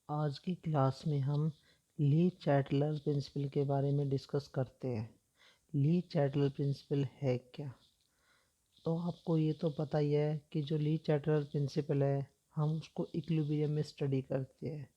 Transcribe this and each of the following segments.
आज की क्लास में हम ली चैटलर प्रिंसिपल के बारे में डिस्कस करते हैं। ली चैटलर प्रिंसिपल है क्या? तो आपको ये तो पता ही है कि जो ली चैटलर प्रिंसिपल है हम उसको इक्विलिब्रियम में स्टडी करते हैं,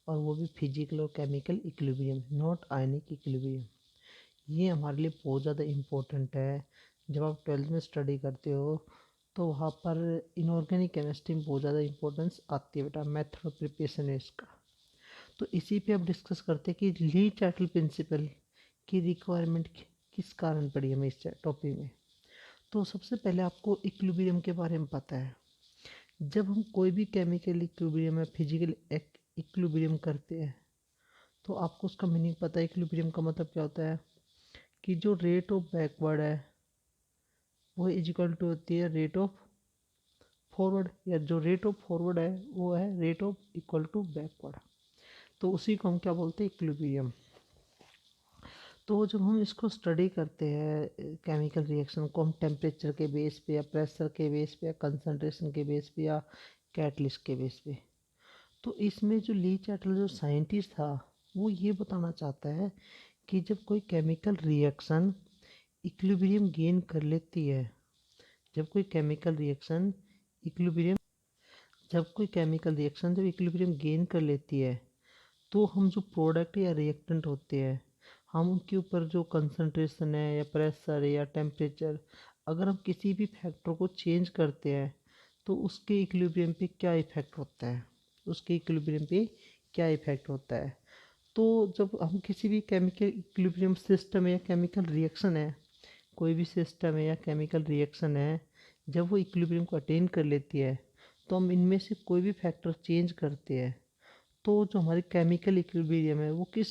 और वो भी फिजिकल और chemical equilibrium, not ionic equilibrium. ये हमारे लिए बहुत ज़्यादा इम्पोर्टेंट है। जब आप 12th में स्टडी करते हो तो वहाँ पर इनऑर्गेनिक केमिस्ट्री में बहुत ज़्यादा इंपॉर्टेंस आती है बेटा, मेथड ऑफ प्रिपरेशन है इसका। तो इसी पे अब डिस्कस करते हैं कि ली चैटल प्रिंसिपल की रिक्वायरमेंट किस कारण पड़ी हमें इस टॉपिक में। तो सबसे पहले आपको इक्विलिब्रियम के बारे में पता है। जब हम कोई भी केमिकल इक्विलिब्रियम या फिजिकल इक्विलिब्रियम करते हैं तो आपको उसका मीनिंग पता है। इक्विलिब्रियम का मतलब क्या होता है कि जो रेट ऑफ बैकवर्ड है वो इज इक्वल टू होती है रेट ऑफ फॉरवर्ड, या जो रेट ऑफ फॉरवर्ड है वो है rate of equal to backward. तो उसी को हम क्या बोलते हैं, इक्विलिब्रियम। तो जब हम इसको स्टडी करते हैं केमिकल रिएक्शन को, हम टेम्परेचर के बेस पे या प्रेशर के बेस पे या कंसंट्रेशन के बेस पे या कैटलिस्ट के बेस पे, तो इसमें जो ली चैटल जो साइंटिस्ट था वो ये बताना चाहता है कि जब कोई केमिकल रिएक्शन इक्विलिब्रियम गेन कर लेती है, जब कोई केमिकल रिएक्शन इक्विलिब्रियम जब इक्विलिब्रियम गेन कर लेती है तो हम जो प्रोडक्ट या रिएक्टेंट होते हैं हम उनके ऊपर जो कंसंट्रेशन है या प्रेशर है या टेम्परेचर, अगर हम किसी भी फैक्टर को चेंज करते हैं तो उसके इक्विलिब्रियम पे क्या इफ़ेक्ट होता है, तो जब हम किसी भी केमिकल इक्विलिब्रियम सिस्टम या केमिकल रिएक्शन है, कोई भी सिस्टम है या केमिकल रिएक्शन है, जब वो इक्विलिब्रियम को अटेन कर लेती है तो हम इनमें से कोई भी फैक्टर चेंज करते हैं तो जो हमारी केमिकल इक्विलिब्रियम है वो किस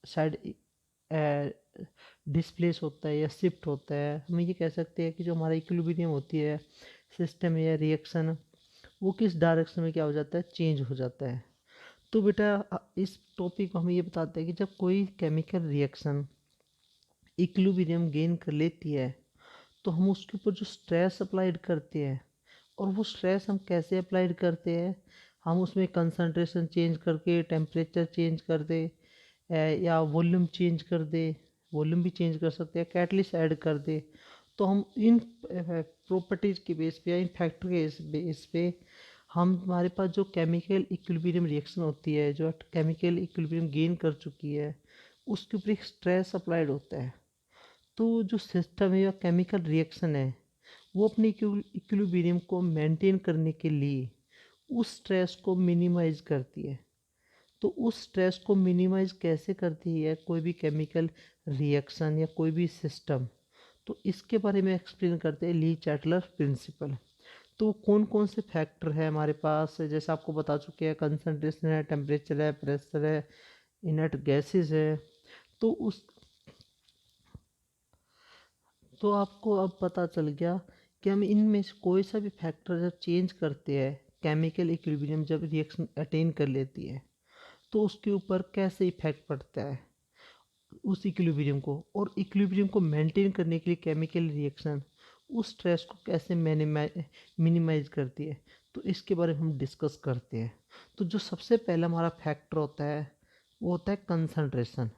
साइड डिस्प्लेस होता है या शिफ्ट होता है। हम ये कह सकते हैं कि जो हमारा इक्विलिब्रियम होती है सिस्टम या रिएक्शन, वो किस डायरेक्शन में क्या हो जाता है, चेंज हो जाता है। तो बेटा इस टॉपिक को हम ये बताते हैं कि जब कोई केमिकल रिएक्शन इक्विलिब्रियम गेन कर लेती है तो हम उसके ऊपर जो स्ट्रेस अप्लाइड करते हैं, और वो स्ट्रेस हम कैसे अप्लाइड करते हैं, हम उसमें कंसंट्रेशन चेंज करके, टेम्परेचर चेंज कर दे, या वॉल्यूम चेंज कर दे, वॉल्यूम भी चेंज कर सकते हैं, कैटलिस्ट ऐड कर दे, तो हम इन प्रॉपर्टीज़ के बेस पे या इन फैक्टर के बेस पे हम हमारे पास जो केमिकल इक्विलिब्रियम रिएक्शन होती है, जो केमिकल इक्विलिब्रियम गेन कर चुकी है, उसके ऊपर एक स्ट्रेस अप्लाइड होता है। तो जो सिस्टम है या केमिकल रिएक्शन है वो अपने इक्विलिब्रियम को मेंटेन करने के लिए उस स्ट्रेस को मिनिमाइज करती है। तो उस स्ट्रेस को मिनिमाइज कैसे करती है कोई भी केमिकल रिएक्शन या कोई भी सिस्टम, तो इसके बारे में एक्सप्लेन करते हैं ली चैटलर प्रिंसिपल। तो कौन कौन से फैक्टर है हमारे पास, जैसे आपको बता चुके हैं, कंसंट्रेशन है, टेम्परेचर है, प्रेशर है, इनर्ट गैसेस है। तो उस तो आपको अब पता चल गया कि हम इनमें से कोई सा भी फैक्टर जब चेंज करते हैं, केमिकल इक्विलिब्रियम जब रिएक्शन अटेन कर लेती है तो उसके ऊपर कैसे इफेक्ट पड़ता है उस इक्विलिब्रियम को, और इक्विलिब्रियम को मेंटेन करने के लिए केमिकल रिएक्शन उस स्ट्रेस को कैसे मिनिमाइज करती है। तो इसके बारे में हम डिस्कस करते हैं। तो जो सबसे पहला हमारा फैक्टर होता है वो होता है कंसंट्रेशन।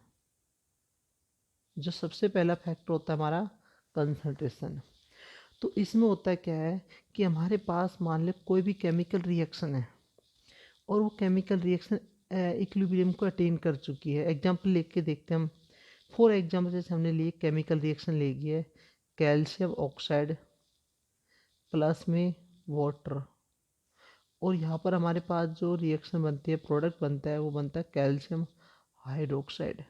जो सबसे पहला फैक्टर होता है हमारा कंसंट्रेशन। तो इसमें होता है क्या है कि हमारे पास मान ले कोई भी केमिकल रिएक्शन है और वो केमिकल रिएक्शन इक्विलिब्रियम को अटेन कर चुकी है। एग्जांपल लेके देखते हैं हम। फॉर एग्जांपल जैसे हमने लिए केमिकल रिएक्शन ले गई है कैल्शियम ऑक्साइड प्लस में वाटर, और यहाँ पर हमारे पास जो रिएक्शन बनती है, प्रोडक्ट बनता है, वो बनता है कैल्शियम हाइड्रोक्साइड,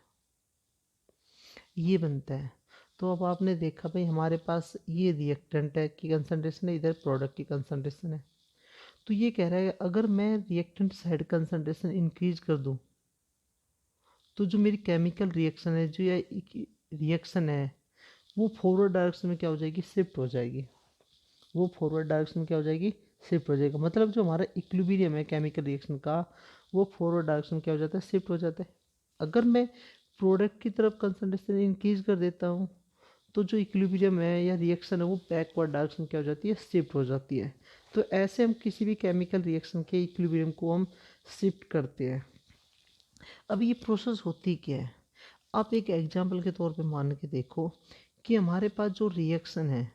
ये बनता है। तो अब आपने देखा भाई हमारे पास ये रिएक्टेंट है की कंसनट्रेशन है, इधर प्रोडक्ट की कंसनट्रेशन है। तो ये कह रहा है अगर मैं रिएक्टेंट साइड कंसनट्रेशन इंक्रीज कर दूं तो जो मेरी केमिकल रिएक्शन है, जो ये रिएक्शन है, वो फॉरवर्ड डायरेक्शन में क्या हो जाएगी, शिफ्ट हो जाएगी। मतलब जो हमारा इक्विलिब्रियम है केमिकल रिएक्शन का, वो फॉरवर्ड डायरेक्शन में क्या हो जाता है, शिफ्ट हो जाता है। अगर मैं प्रोडक्ट की तरफ कंसंट्रेशन इंक्रीज कर देता हूँ तो जो इक्विलिब्रियम है या रिएक्शन है वो बैकवर्ड डायरेक्शन क्या हो जाती है, शिफ्ट हो जाती है। तो ऐसे हम किसी भी केमिकल रिएक्शन के इक्विलिब्रियम को हम शिफ्ट करते हैं। अब ये प्रोसेस होती क्या है, आप एक एग्जांपल के तौर पे मान के देखो कि हमारे पास जो रिएक्शन है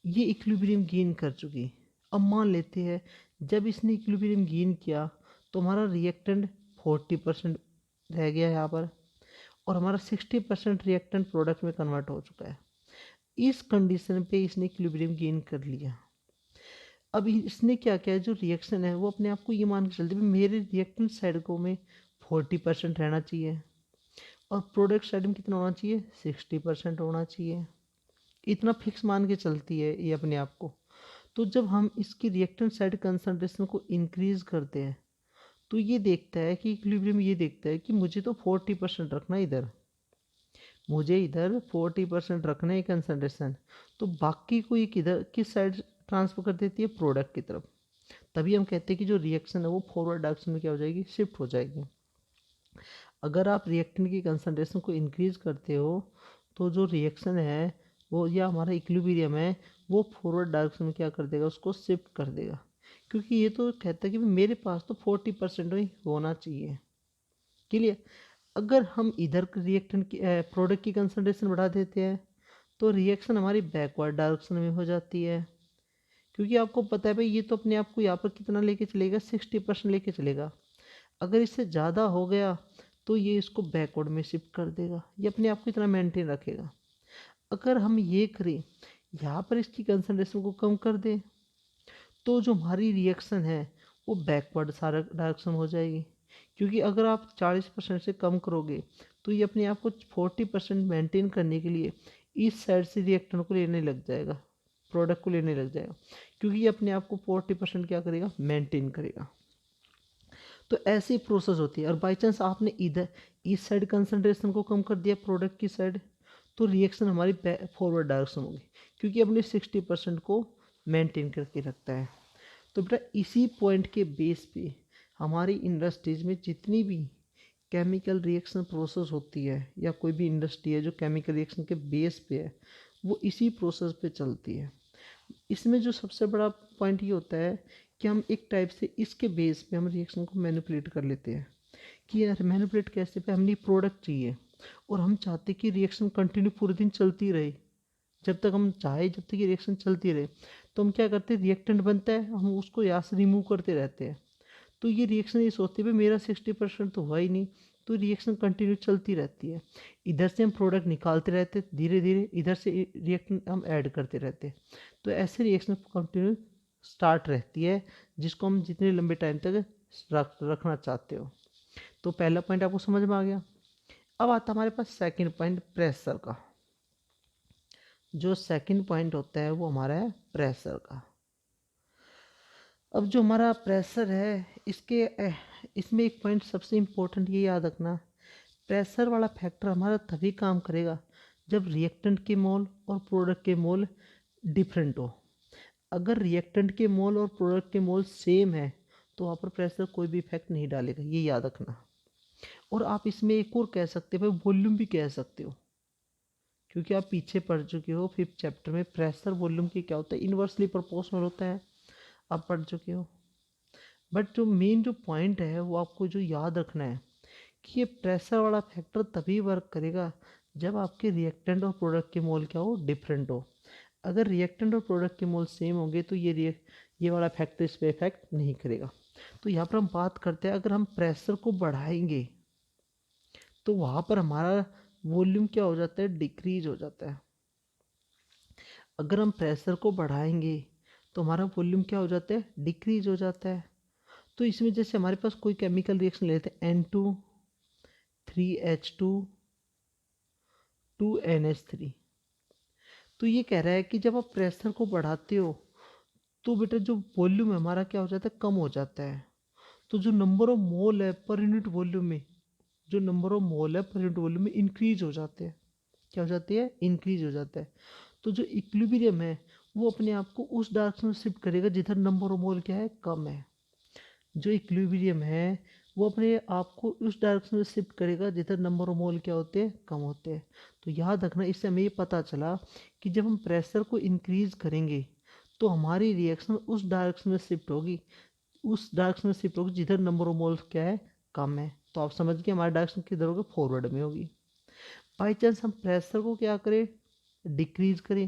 ये इक्विलिब्रियम गेन कर चुकी। अब मान लेते हैं जब इसने इक्विलिब्रियम गेन किया तो हमारा रिएक्टेंट 40% रह गया यहाँ पर, और हमारा 60% रिएक्टेंट प्रोडक्ट में कन्वर्ट हो चुका है। इस कंडीशन पे इसने इक्विलिब्रियम गेन कर लिया। अब इसने क्या किया, जो रिएक्शन है वो अपने आप को ये मान के चलती है मेरे रिएक्टेंट साइड को में 40% रहना चाहिए और प्रोडक्ट साइड में कितना होना चाहिए, 60% होना चाहिए। इतना फिक्स मान के चलती है ये अपने आप को। तो जब हम इसकी रिएक्टेंट साइड कंसंट्रेशन को इंक्रीज करते हैं तो ये देखता है कि इक्विलिब्रियम ये देखता है कि मुझे तो 40% रखना है इधर, मुझे इधर 40% रखना है कंसंट्रेशन, तो बाकी को ये किधर किस साइड ट्रांसफर कर देती है, प्रोडक्ट की तरफ। तभी हम कहते हैं कि जो रिएक्शन है वो फॉरवर्ड डायरेक्शन में क्या हो जाएगी, शिफ्ट हो जाएगी। अगर आप रिएक्टेंट की कंसंट्रेशन को इंक्रीज करते हो तो जो रिएक्शन है वो या हमारा इक्विलिब्रियम है वो फॉरवर्ड डायरेक्शन में क्या कर देगा, उसको शिफ्ट कर देगा। क्योंकि ये तो कहता है कि मेरे पास तो 40% ही होना चाहिए। क्लियर। अगर हम इधर रिएक्टेंट की प्रोडक्ट की कंसंट्रेशन बढ़ा देते हैं तो रिएक्शन हमारी बैकवर्ड डायरेक्शन में हो जाती है। क्योंकि आपको पता है भाई ये तो अपने आप को यहाँ पर कितना लेके चलेगा, 60% लेके चलेगा। अगर इससे ज़्यादा हो गया तो ये इसको बैकवर्ड में शिफ्ट कर देगा, ये अपने आप को इतना मेंटेन रखेगा। अगर हम ये करें यहाँ पर इसकी कंसंट्रेशन को कम कर दें तो जो हमारी रिएक्शन है वो बैकवर्ड सारा डायरेक्शन हो जाएगी। क्योंकि अगर आप 40% से कम करोगे तो ये अपने आप को 40% मेंटेन करने के लिए इस साइड से रिएक्टेंट को लेने लग जाएगा, प्रोडक्ट को लेने लग जाएगा। क्योंकि ये अपने आप को 40% क्या करेगा, मेंटेन करेगा। तो ऐसी प्रोसेस होती है। और बाई चांस आपने इधर इस साइड कंसंट्रेशन को कम कर दिया प्रोडक्ट की साइड, तो रिएक्शन हमारी फॉरवर्ड डायरेक्शन होगी, क्योंकि अपने 60% को मेंटेन करके रखता है। तो बेटा इसी पॉइंट के बेस पे हमारी इंडस्ट्रीज में जितनी भी केमिकल रिएक्शन प्रोसेस होती है या कोई भी इंडस्ट्री है जो केमिकल रिएक्शन के बेस पे है वो इसी प्रोसेस पे चलती है। इसमें जो सबसे बड़ा पॉइंट ये होता है कि हम एक टाइप से इसके बेस पे हम रिएक्शन को मैनिपुलेट कर लेते हैं कि यार मैनिपुलेट कैसे, पे हमने प्रोडक्ट चाहिए और हम चाहते कि रिएक्शन कंटिन्यू पूरे दिन चलती रहे, जब तक हम चाहे जब तक ये रिएक्शन चलती रहे। तो हम क्या करते हैं, रिएक्टेंट बनता है हम उसको यहाँ से रिमूव करते रहते हैं। तो ये रिएक्शन ये सोचती है भाई मेरा 60% तो हुआ ही नहीं, तो रिएक्शन कंटिन्यू चलती रहती है। इधर से हम प्रोडक्ट निकालते रहते धीरे धीरे, इधर से रिएक्शन हम ऐड करते रहते। तो ऐसे रिएक्शन कंटिन्यू स्टार्ट रहती है जिसको हम जितने लंबे टाइम तक रखना चाहते हो। तो पहला पॉइंट आपको समझ में आ गया। अब आता हमारे पास सेकंड पॉइंट, प्रेशर का। जो सेकंड पॉइंट होता है वो हमारा है प्रेशर का। अब जो हमारा प्रेशर है इसमें एक पॉइंट सबसे इम्पोर्टेंट ये याद रखना, प्रेशर वाला फैक्टर हमारा तभी काम करेगा जब रिएक्टेंट के मोल और प्रोडक्ट के मोल डिफरेंट हो। अगर रिएक्टेंट के मोल और प्रोडक्ट के मोल सेम है तो वहाँ पर प्रेशर कोई भी इफेक्ट नहीं डालेगा, ये याद रखना। और आप इसमें एक और कह सकते हो, वॉल्यूम भी कह सकते हो, क्योंकि आप पीछे पढ़ चुके हो 5th चैप्टर में प्रेशर वॉल्यूम की क्या होता है, इन्वर्सली प्रोपोर्शनल होता है, आप पढ़ चुके हो। बट जो मेन जो पॉइंट है वो आपको जो याद रखना है कि ये प्रेशर वाला फैक्टर तभी वर्क करेगा जब आपके रिएक्टेंट और प्रोडक्ट के मोल क्या हो, डिफरेंट हो। अगर रिएक्टेंट और प्रोडक्ट के मोल सेम होंगे तो ये वाला फैक्टर इस पर इफेक्ट नहीं करेगा। तो यहाँ पर हम बात करते हैं अगर हम प्रेशर को बढ़ाएंगे तो वहाँ पर हमारा वॉल्यूम क्या हो जाता है, डिक्रीज हो जाता है। अगर हम प्रेशर को बढ़ाएंगे तो हमारा वॉल्यूम क्या हो जाता है, डिक्रीज हो जाता है। तो इसमें जैसे हमारे पास कोई केमिकल रिएक्शन लेते हैं N2 3H2 2NH3, तो ये कह रहा है कि जब आप प्रेशर को बढ़ाते हो तो बेटा जो वॉल्यूम है हमारा क्या हो जाता है, कम हो जाता है। तो जो नंबर ऑफ मोल है पर यूनिट वॉल्यूम में, जो नंबर ऑफ मोल है पर यूनिट वॉल्यूम में इंक्रीज हो जाते हैं। क्या हो जाती है, इंक्रीज हो जाता है। तो जो इक्विलिब्रियम है वो अपने आप को उस डायरेक्शन में शिफ्ट करेगा जिधर नंबर ऑफ मोल क्या है, कम है। जो इक्विलिब्रियम है वो अपने आप को उस डायरेक्शन में शिफ्ट करेगा जिधर नंबर ऑफ मोल क्या होते हैं, कम होते हैं। तो याद रखना, इससे हमें ये पता चला कि जब हम प्रेशर को इंक्रीज करेंगे तो हमारी रिएक्शन उस डायरेक्शन में शिफ्ट होगी, उस डायरेक्शन में शिफ्ट होगी जिधर नंबर ऑफ मोल्स क्या है, कम है, तो आप समझ गए हमारी डायरेक्शन किधर होगी, फॉरवर्ड में होगी। बाई चांस हम प्रेशर को क्या करें, डिक्रीज करें,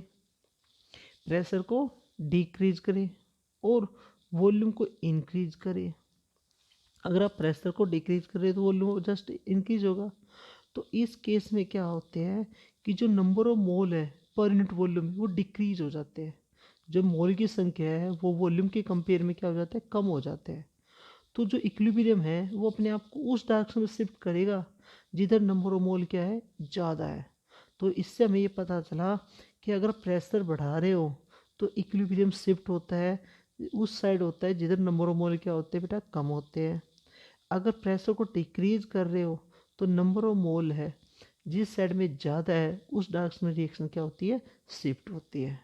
प्रेशर को डिक्रीज करें और वॉल्यूम को इंक्रीज करें। अगर आप प्रेशर को डिक्रीज करें तो वॉल्यूम जस्ट इंक्रीज होगा। तो इस केस में क्या होते हैं कि जो नंबर ऑफ मोल है पर यूनिट वॉल्यूम वो डिक्रीज हो जाते हैं। जो मोल की संख्या है वो वॉल्यूम के कंपेयर में क्या हो जाता है, कम हो जाते हैं। तो जो इक्विलिब्रियम है वो अपने आप को उस डायरेक्शन में शिफ्ट करेगा जिधर नंबर ऑफ मोल क्या है, ज़्यादा है। तो इससे हमें ये पता चला कि अगर प्रेशर बढ़ा रहे हो तो इक्विलिब्रियम शिफ्ट होता है उस साइड होता है जिधर नंबर ऑफ मोल क्या होते हैं बेटा, कम होते हैं। अगर प्रेशर को डिक्रीज कर रहे हो तो नंबर ऑफ मोल है जिस साइड में ज़्यादा है उस डायरेक्शन में रिएक्शन क्या होती है, शिफ्ट होती है।